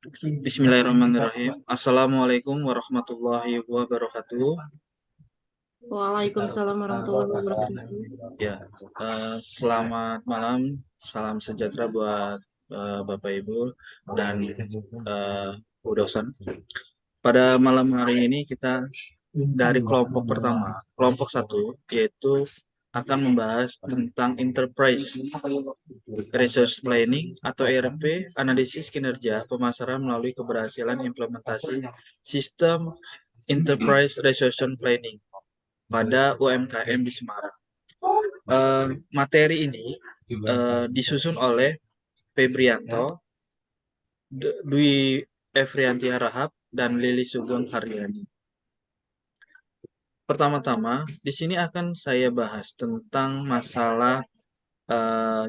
Bismillahirrahmanirrahim. Assalamualaikum warahmatullahi wabarakatuh. Waalaikumsalam warahmatullahi wabarakatuh. Ya, selamat malam, salam sejahtera buat Bapak Ibu dan Bu dosen. Pada malam hari ini kita dari kelompok pertama, kelompok satu, yaitu akan membahas tentang Enterprise Resource Planning atau ERP, analisis kinerja pemasaran melalui keberhasilan implementasi sistem Enterprise Resource Planning pada UMKM di Semarang. Materi ini disusun oleh Febrianto, Dwi Efrianti Harahap, dan Lili Sugeng Haryani. Pertama-tama, di sini akan saya bahas tentang masalah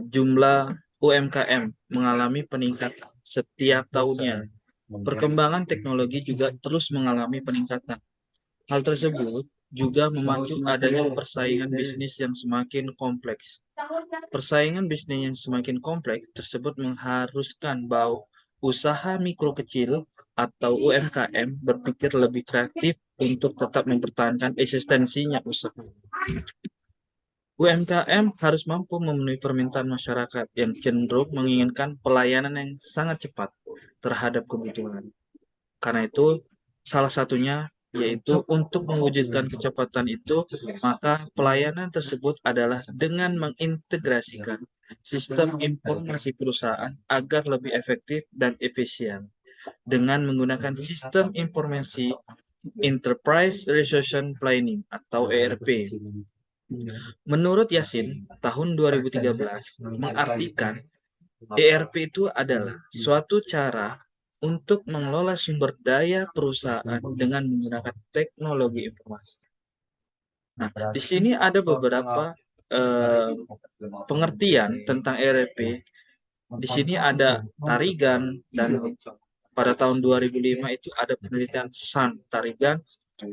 jumlah UMKM mengalami peningkatan setiap tahunnya. Perkembangan teknologi juga terus mengalami peningkatan. Hal tersebut juga memacu adanya persaingan bisnis yang semakin kompleks. Persaingan bisnis yang semakin kompleks tersebut mengharuskan bahwa usaha mikro kecil atau UMKM berpikir lebih kreatif untuk tetap mempertahankan eksistensinya usaha. UMKM harus mampu memenuhi permintaan masyarakat yang cenderung menginginkan pelayanan yang sangat cepat terhadap kebutuhan. Karena itu, salah satunya yaitu untuk mewujudkan kecepatan itu, maka pelayanan tersebut adalah dengan mengintegrasikan sistem informasi perusahaan agar lebih efektif dan efisien dengan menggunakan sistem informasi Enterprise Resource Planning atau ERP. Menurut Yasin, tahun 2013 mengartikan ERP itu adalah suatu cara untuk mengelola sumber daya perusahaan dengan menggunakan teknologi informasi. Nah, di sini ada beberapa pengertian tentang ERP. Di sini ada Tarigan, dan pada tahun 2005 itu ada penelitian Sun Tarigan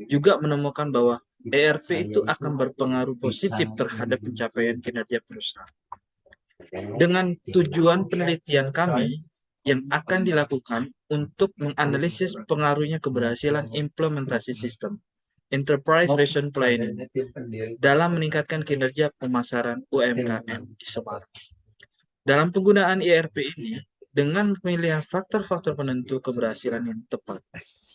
juga menemukan bahwa ERP itu akan berpengaruh positif terhadap pencapaian kinerja perusahaan. Dengan tujuan penelitian kami yang akan dilakukan untuk menganalisis pengaruhnya keberhasilan implementasi sistem Enterprise Resource Planning dalam meningkatkan kinerja pemasaran UMKM di Semarang. Dalam penggunaan ERP ini, dengan pemilihan faktor-faktor penentu keberhasilan yang tepat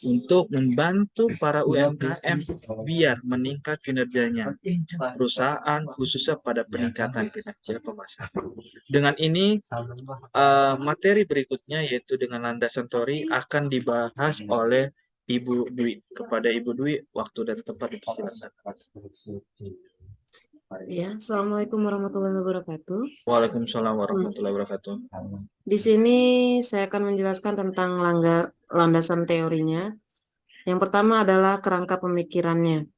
untuk membantu para UMKM biar meningkat kinerjanya perusahaan, khususnya pada peningkatan kinerja pemasaran. Dengan ini, materi berikutnya yaitu dengan landasan teori akan dibahas oleh Ibu Dwi. Kepada Ibu Dwi, waktu dan tempat dipersilakan. Ya, Assalamualaikum warahmatullahi wabarakatuh. Waalaikumsalam warahmatullahi wabarakatuh. Di sini saya akan menjelaskan tentang landasan teorinya. Yang pertama adalah kerangka pemikirannya.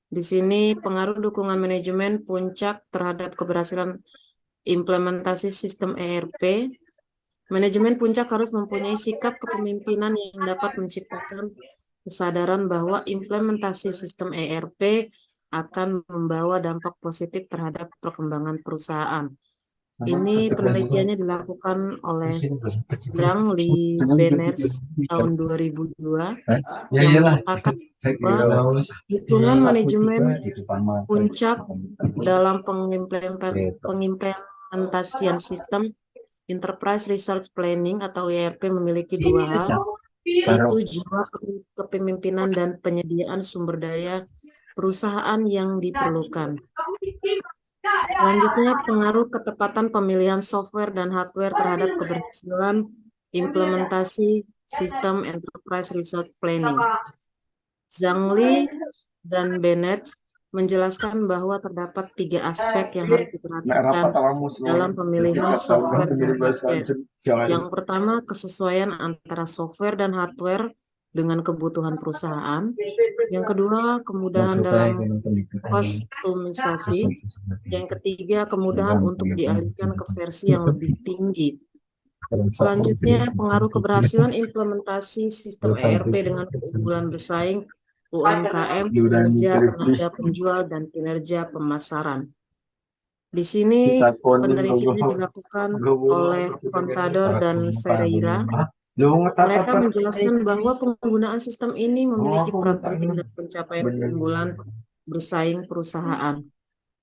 Di sini pengaruh dukungan manajemen puncak terhadap keberhasilan implementasi sistem ERP. Manajemen puncak harus mempunyai sikap kepemimpinan yang dapat menciptakan kesadaran bahwa implementasi sistem ERP akan membawa dampak positif terhadap perkembangan perusahaan. Ini penelitiannya dilakukan oleh Zhang Li Beners tahun 2002 yang menyatakan bahwa hitungan manajemen puncak dalam pengimplementasian sistem Enterprise Resource Planning atau ERP memiliki dua hal, yaitu jiwa kepemimpinan dan penyediaan sumber daya perusahaan yang diperlukan. Selanjutnya, pengaruh ketepatan pemilihan software dan hardware terhadap keberhasilan implementasi sistem Enterprise Resource Planning. Zhang Li dan Bennett menjelaskan bahwa terdapat 3 aspek yang harus diperhatikan dalam pemilihan software dan hardware. Yang pertama, kesesuaian antara software dan hardware dengan kebutuhan perusahaan. Yang kedua, kemudahan dalam kostumisasi. Yang ketiga, kemudahan untuk dialihkan ke versi yang lebih tinggi. Selanjutnya, pengaruh keberhasilan implementasi sistem ERP dengan keunggulan bersaing UMKM, kinerja terhadap penjual, dan kinerja pemasaran. Di sini penelitiannya dilakukan oleh Contador dan Ferreira Mereka menjelaskan bahwa penggunaan sistem ini memiliki peran penting dalam pencapaian keunggulan bersaing perusahaan.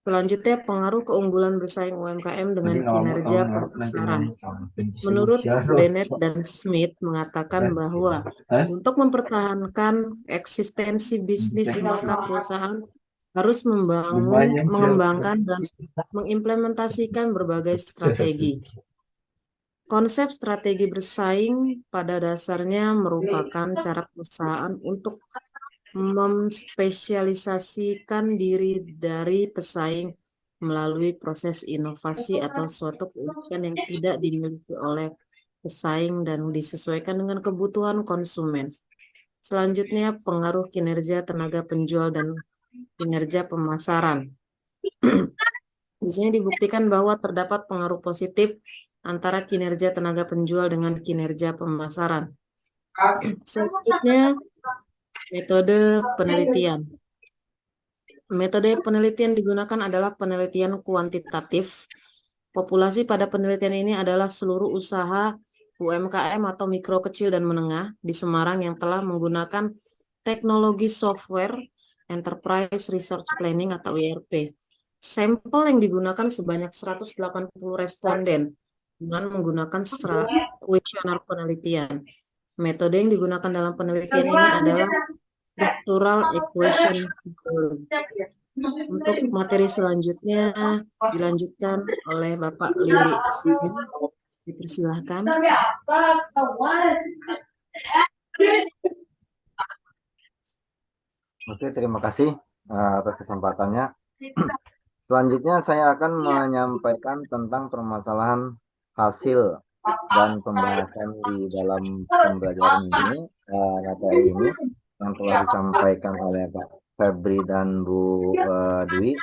Selanjutnya, pengaruh keunggulan bersaing UMKM dengan kinerja pemasaran. Menurut Bennett dan Smith mengatakan bahwa untuk mempertahankan eksistensi bisnis, maka perusahaan harus mengembangkan dan mengimplementasikan berbagai strategi. Konsep strategi bersaing pada dasarnya merupakan cara perusahaan untuk memspesialisasikan diri dari pesaing melalui proses inovasi atau suatu keunikan yang tidak dimiliki oleh pesaing dan disesuaikan dengan kebutuhan konsumen. Selanjutnya, pengaruh kinerja tenaga penjual dan kinerja pemasaran. Di sini dibuktikan bahwa terdapat pengaruh positif antara kinerja tenaga penjual dengan kinerja pemasaran. Selanjutnya, metode penelitian. Metode penelitian digunakan adalah penelitian kuantitatif. Populasi pada penelitian ini adalah seluruh usaha UMKM atau mikro, kecil, dan menengah di Semarang yang telah menggunakan teknologi software Enterprise Resource Planning atau ERP. Sampel yang digunakan sebanyak 180 responden dengan menggunakan kuesioner penelitian. Metode yang digunakan dalam penelitian ini adalah Structural Equation. Untuk materi selanjutnya dilanjutkan oleh Bapak Lili. Dipersilahkan. Oke, terima kasih atas kesempatannya. Selanjutnya saya akan menyampaikan tentang permasalahan hasil dan pembahasan di dalam pembelajaran ini, materi ini yang telah disampaikan oleh Pak Febri dan Bu Dwi.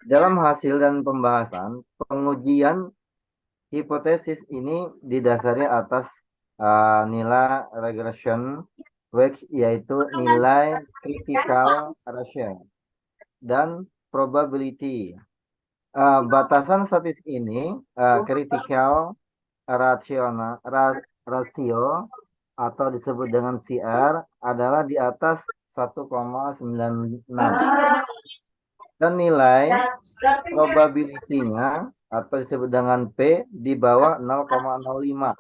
Dalam hasil dan pembahasan, pengujian hipotesis ini didasari atas nilai regression, yaitu nilai critical ratio dan probability. Batasan statistik ini, critical ratio atau disebut dengan CR adalah di atas 1,96 dan nilai probability-nya atau disebut dengan P di bawah 0,05.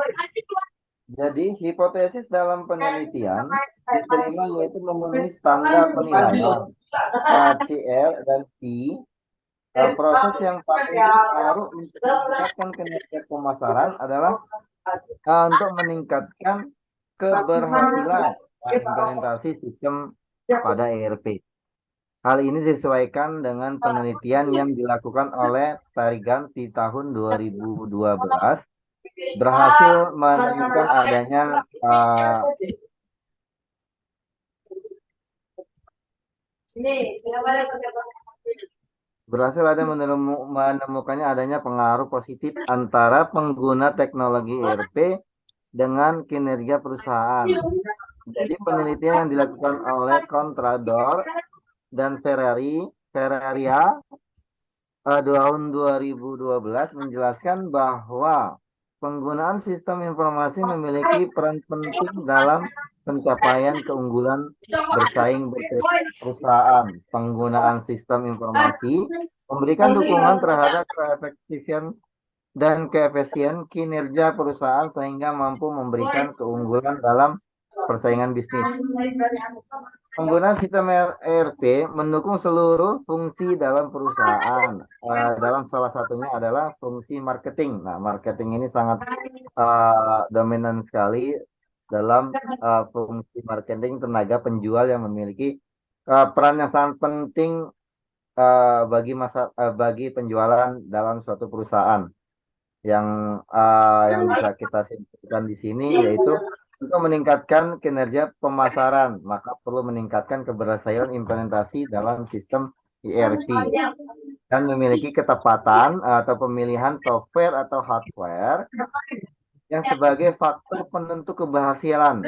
Jadi hipotesis dalam penelitian diterima yaitu memenuhi standar penilaian CR dan P. Proses yang paling berpengaruh untuk meningkatkan kinerja pemasaran adalah untuk meningkatkan keberhasilan implementasi sistem pada ERP. Hal ini disesuaikan dengan penelitian yang dilakukan oleh Tarigan di tahun 2012, berhasil menemukan adanya menemukannya adanya pengaruh positif antara pengguna teknologi ERP dengan kinerja perusahaan. Jadi penelitian yang dilakukan oleh Contrador dan Ferraria tahun 2012 menjelaskan bahwa penggunaan sistem informasi memiliki peran penting dalam pencapaian keunggulan bersaing perusahaan. Penggunaan sistem informasi memberikan dukungan terhadap keefektifan dan keefisien kinerja perusahaan sehingga mampu memberikan keunggulan dalam persaingan bisnis. Penggunaan sistem ERP mendukung seluruh fungsi dalam perusahaan. Dalam salah satunya adalah fungsi marketing. Nah, marketing ini sangat dominan sekali dalam fungsi marketing tenaga penjual yang memiliki peran yang sangat penting bagi penjualan dalam suatu perusahaan. Yang bisa kita simpulkan di sini yaitu untuk meningkatkan kinerja pemasaran, maka perlu meningkatkan keberhasilan implementasi dalam sistem ERP dan memiliki ketepatan atau pemilihan software atau hardware yang sebagai faktor penentu keberhasilan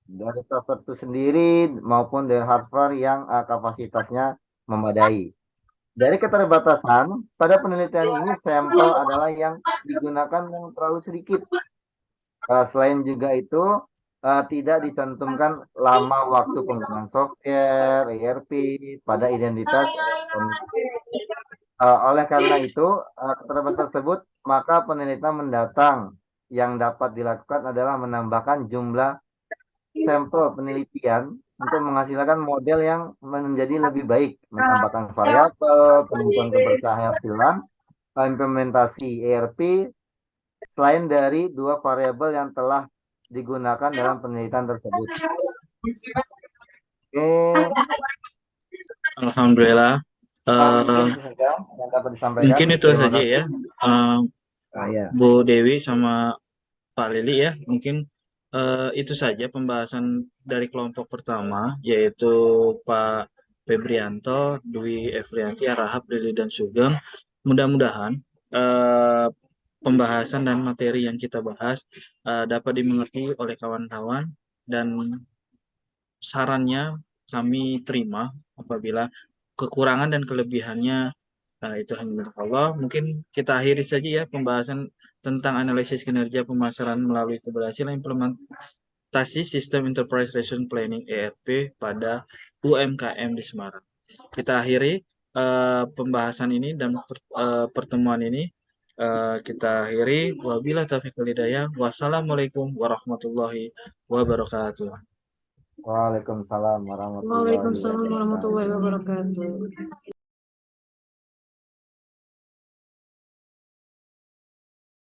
dari software itu sendiri maupun dari hardware yang kapasitasnya memadai. Dari keterbatasan, pada penelitian ini sampel adalah yang digunakan yang terlalu sedikit. Selain juga itu, tidak dicantumkan lama waktu penggunaan software, ERP pada identitas responden. Oleh karena itu, keterbatasan tersebut, maka penelitian mendatang yang dapat dilakukan adalah menambahkan jumlah sampel penelitian untuk menghasilkan model yang menjadi lebih baik, menambahkan variabel, penentuan keberhasilan, implementasi ERP, selain dari dua variabel yang telah digunakan dalam penelitian tersebut. Oke, Alhamdulillah. mungkin itu saja yang dapat disampaikan. Mungkin itu Terima saja kasih. ya, Ya. Bu Dewi sama Pak Lili ya. Mungkin itu saja pembahasan dari kelompok pertama, yaitu Pak Febrianto, Dwi Efrianti, Rahab, Lili, dan Sugeng. Mudah-mudahan pembahasan dan materi yang kita bahas dapat dimengerti oleh kawan-kawan, dan sarannya kami terima. Apabila kekurangan dan kelebihannya itu hanya milik Allah. Mungkin kita akhiri saja ya pembahasan tentang analisis kinerja pemasaran melalui keberhasilan implementasi sistem Enterprise Resource Planning ERP pada UMKM di Semarang. Kita akhiri pembahasan ini dan pertemuan ini. Kita akhiri. Wabillahi taufiq wal hidayah. Wassalamualaikum warahmatullahi wabarakatuh. Waalaikumsalam warahmatullahi Waalaikumsalam wabarakatuh. warahmatullahi wabarakatuh.